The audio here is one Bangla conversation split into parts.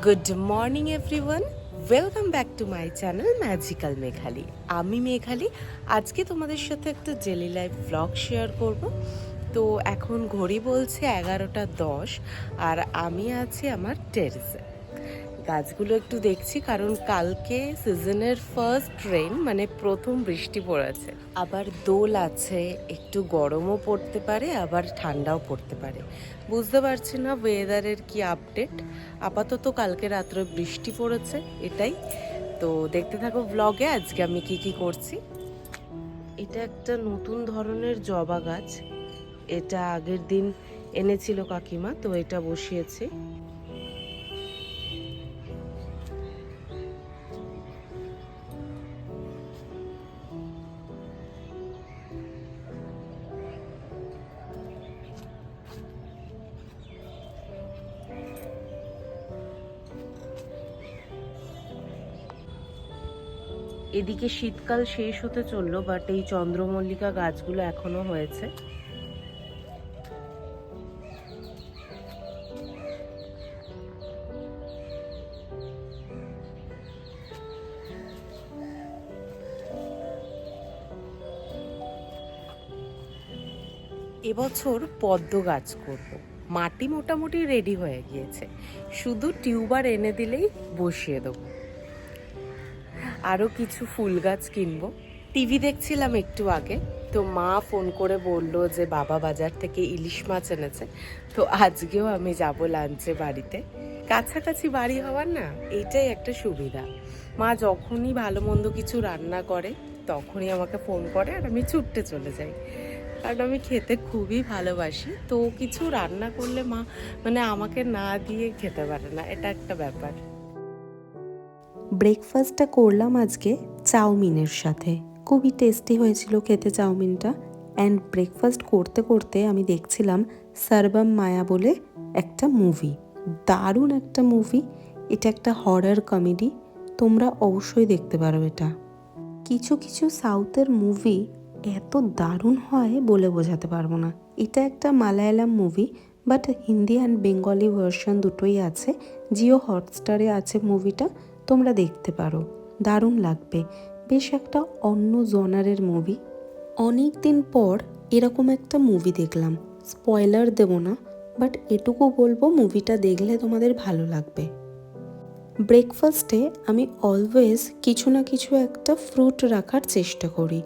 Good morning everyone, welcome back to my channel magical Meghali. আমি মেঘালি। আজকে তোমাদের সাথে একটা ডেলি লাইফ ব্লগ শেয়ার করব। তো এখন ঘড়ি বলছে 11:10 আর আমি আছি আমার টেরেসে। গাছগুলো একটু দেখছি, কারণ কালকে সিজনের ফার্স্ট রেন, মানে প্রথম বৃষ্টি পড়েছে। আবার দোল আছে, একটু গরমও পড়তে পারে আবার ঠান্ডাও পড়তে পারে, বুঝতে পারছি না ওয়েদারের কি আপডেট। আপাতত কালকে রাত্রে বৃষ্টি পড়েছে, এটাই। তো দেখতে থাকো ব্লগে আজকে আমি কি করছি। এটা একটা নতুন ধরনের জবা গাছ, এটা আগের দিন এনেছিল কাকিমা, তো এটা বসিয়েছি। এদিকে শীতকাল শেষ হতে চললো, বাট এই চন্দ্রমল্লিকা গাছগুলো এখনো হয়েছে। এবছর পদ্ম গাছ করব। মাটি মোটামুটি রেডি হয়ে গিয়েছে, শুধু টিউবার এনে দিলেই বসিয়ে দেবো। আরও কিছু ফুল গাছ কিনবো। টিভি দেখছিলাম একটু আগে, তো মা ফোন করে বললো যে বাবা বাজার থেকে ইলিশ মাছ এনেছে। তো আজকেও আমি যাব লাঞ্চে বাড়িতে। কাছাকাছি বাড়ি হওয়ার না এইটাই একটা সুবিধা। মা যখনই ভালো মন্দ কিছু রান্না করে তখনই আমাকে ফোন করে আর আমি ছুটতে চলে যাই, কারণ আমি খেতে খুবই ভালোবাসি। তো কিছু রান্না করলে মা মানে আমাকে না দিয়ে খেতে পারে না, এটা একটা ব্যাপার। ব্রেকফাস্টটা করলাম আজকে চাউমিনের সাথে। খুবই টেস্টি হয়েছিল খেতে চাউমিনটা। অ্যান্ড ব্রেকফাস্ট করতে করতে আমি দেখছিলাম সর্বম মায়া বলে একটা মুভি, দারুণ একটা মুভি। এটা একটা হরর কমেডি, তোমরা অবশ্যই দেখতে পারো এটা। কিছু কিছু সাউথের মুভি এত দারুণ হয় বলে বোঝাতে পারবো না। এটা একটা Malayalam movie, but Hindi and Bengali version দুটোই আছে। জিও হটস্টারে আছে মুভিটা, তোমরা দেখতে পারো, দারুণ লাগবে। বেশ একটা অন্য জনারের মুভি। অনেক দিন পর এরকম একটা মুভি দেখলাম। স্পয়লার দেব না, বাট এটুকু বলবো মুভিটা দেখলে তোমাদের ভালো লাগবে। ব্রেকফাস্টে আমি অলওয়েজ কিছু না কিছু একটা ফ্রুট রাখার চেষ্টা করি।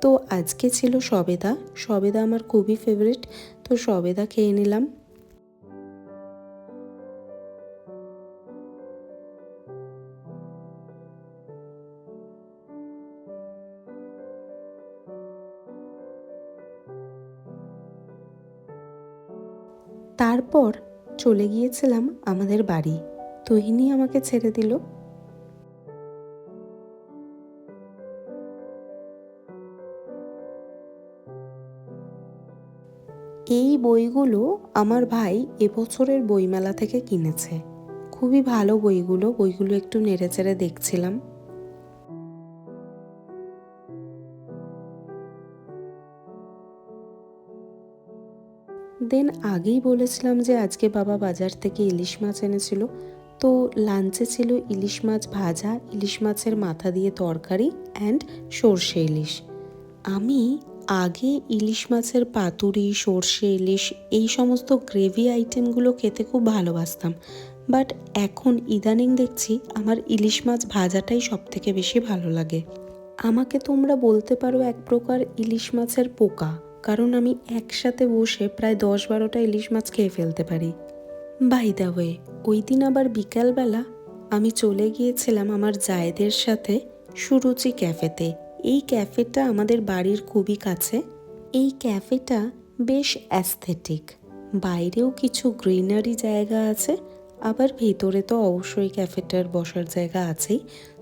তো আজকে ছিল সবেদা। সবেদা আমার খুবই ফেভারিট, তো সবেদা খেয়ে নিলাম। তারপর চলে গিয়েছিলাম আমাদের বাড়ি। তুহিনী আমাকে ছেড়ে দিল। এই বইগুলো আমার ভাই এবছরের বইমেলা থেকে কিনেছে। খুবই ভালো বইগুলো একটু নেড়েচেড়ে দেখছিলাম। দেন আগেই বলেছিলাম যে আজকে বাবা বাজার থেকে ইলিশ মাছ এনেছিল। তো লাঞ্চে ছিল ইলিশ মাছ ভাজা, ইলিশ মাছের মাথা দিয়ে তরকারি অ্যান্ড সর্ষে ইলিশ। আমি আগে ইলিশ মাছের পাতুরি, সর্ষে ইলিশ এই সমস্ত গ্রেভি আইটেমগুলো খেতে খুব ভালোবাসতাম, বাট এখন ইদানিং দেখছি আমার ইলিশ মাছ ভাজাটাই সবথেকে বেশি ভালো লাগে। আমাকে তোমরা বলতে পারো এক প্রকার ইলিশ মাছের পোকা, কারণ আমি একসাথে বসে প্রায় 10-12টা ইলিশ মাছ খেয়ে ফেলতে পারি। বাই দ্য ওয়ে, ওই দিন আবার বিকালবেলা আমি চলে গিয়েছিলাম আমার জায়েদের সাথে সুরুচি ক্যাফেতে। এই ক্যাফেটা আমাদের বাড়ির খুবই কাছে। এই ক্যাফেটা বেশ অ্যাস্থেটিক, বাইরেও কিছু গ্রিনারি জায়গা আছে, আবার ভেতরে তো অবশ্যই ক্যাফেটার বসার জায়গা আছেই।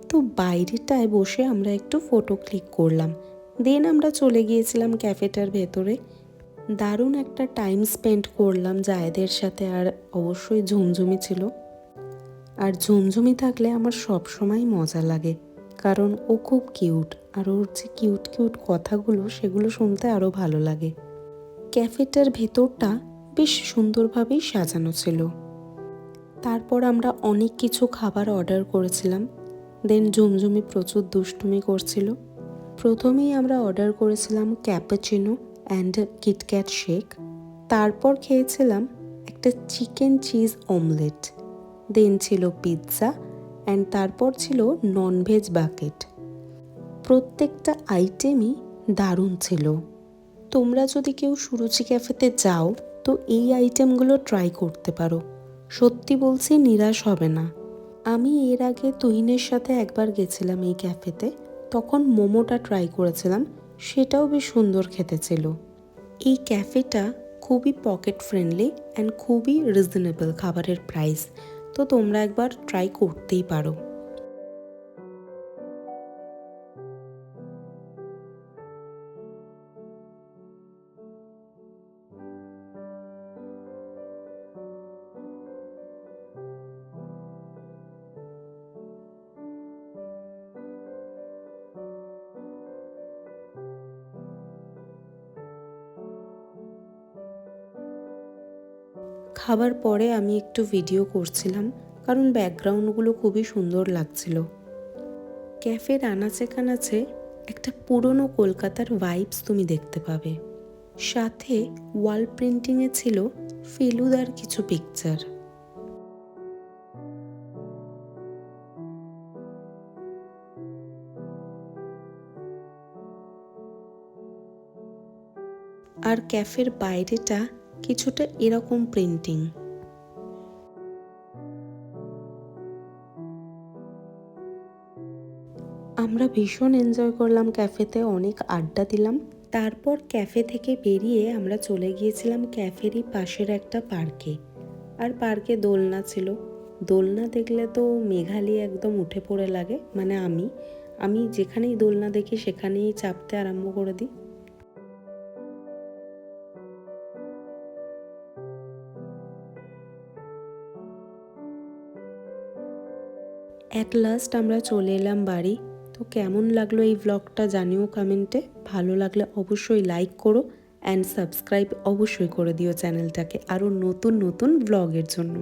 তো বাইরেটায় বসে আমরা একটু ফটো ক্লিক করলাম, দেন আমরা চলে গিয়েছিলাম ক্যাফেটার ভেতরে। দারুণ একটা টাইম স্পেন্ড করলাম জায়েদের সাথে, আর অবশ্যই ঝুমঝুমি ছিল। আর ঝুমঝুমি থাকলে আমার সব সময় মজা লাগে, কারণ ও খুব কিউট, আর ওর যে কিউট কিউট কথাগুলো সেগুলো শুনতে আরও ভালো লাগে। ক্যাফেটার ভেতরটা বেশ সুন্দরভাবেই সাজানো ছিল। তারপর আমরা অনেক কিছু খাবার অর্ডার করেছিলাম। দেন ঝুমঝুমি প্রচুর দুষ্টুমি করছিল। প্রথমেই আমরা অর্ডার করেছিলাম ক্যাপাচিনো অ্যান্ড কিটক্যাট শেক। তারপর খেয়েছিলাম একটা চিকেন চিজ অমলেট। দেন ছিল পিৎজা অ্যান্ড তারপর ছিল ননভেজ বাকেট। প্রত্যেকটা আইটেমই দারুণ ছিল। তোমরা যদি কেউ সুরুচি ক্যাফেতে যাও তো এই আইটেমগুলো ট্রাই করতে পারো। সত্যি বলছি, নিরাশ হবে না। আমি এর আগে তুহিনের সাথে একবার গেছিলাম এই ক্যাফেতে, তখন মোমোটা ট্রাই করেছিলাম, সেটাও বেশ সুন্দর খেতে ছিল। এই ক্যাফেটা খুবই পকেট ফ্রেন্ডলি অ্যান্ড খুবই রিজনেবল খাবারের প্রাইস, তো তোমরা একবার ট্রাই করতেই পারো। খাবার পরে আমি একটু ভিডিও করছিলাম, কারণ ব্যাকগ্রাউন্ডগুলো খুবই সুন্দর লাগছিল। ক্যাফের আনাচে কানাচে একটা পুরনো কলকাতার ভাইবস তুমি দেখতে পাবে। সাথে ওয়াল প্রিন্টিংয়ে ছিল ফেলুদার কিছু পিকচার। আর ক্যাফের বাইরেটা কিছুটা এরকম প্রিন্টিং। আমরা ভীষণ এনজয় করলাম ক্যাফেতে, অনেক আড্ডা দিলাম। তারপর ক্যাফে থেকে বেরিয়ে আমরা চলে গিয়েছিলাম ক্যাফেরই পাশের একটা পার্কে। আর পার্কে দোলনা ছিল। দোলনা দেখলে তো মেঘালি একদম উঠে পড়ে লাগে, মানে আমি যেখানেই দোলনা দেখি সেখানেই চাপতে আরম্ভ করে দিই। অ্যাট লাস্ট আমরা চলে এলাম বাড়ি। তো কেমন লাগলো এই ব্লগটা জানিও কমেন্টে। ভালো লাগলে অবশ্যই লাইক করো অ্যান্ড সাবস্ক্রাইব অবশ্যই করে দিও চ্যানেলটাকে আরও নতুন নতুন ব্লগের জন্য।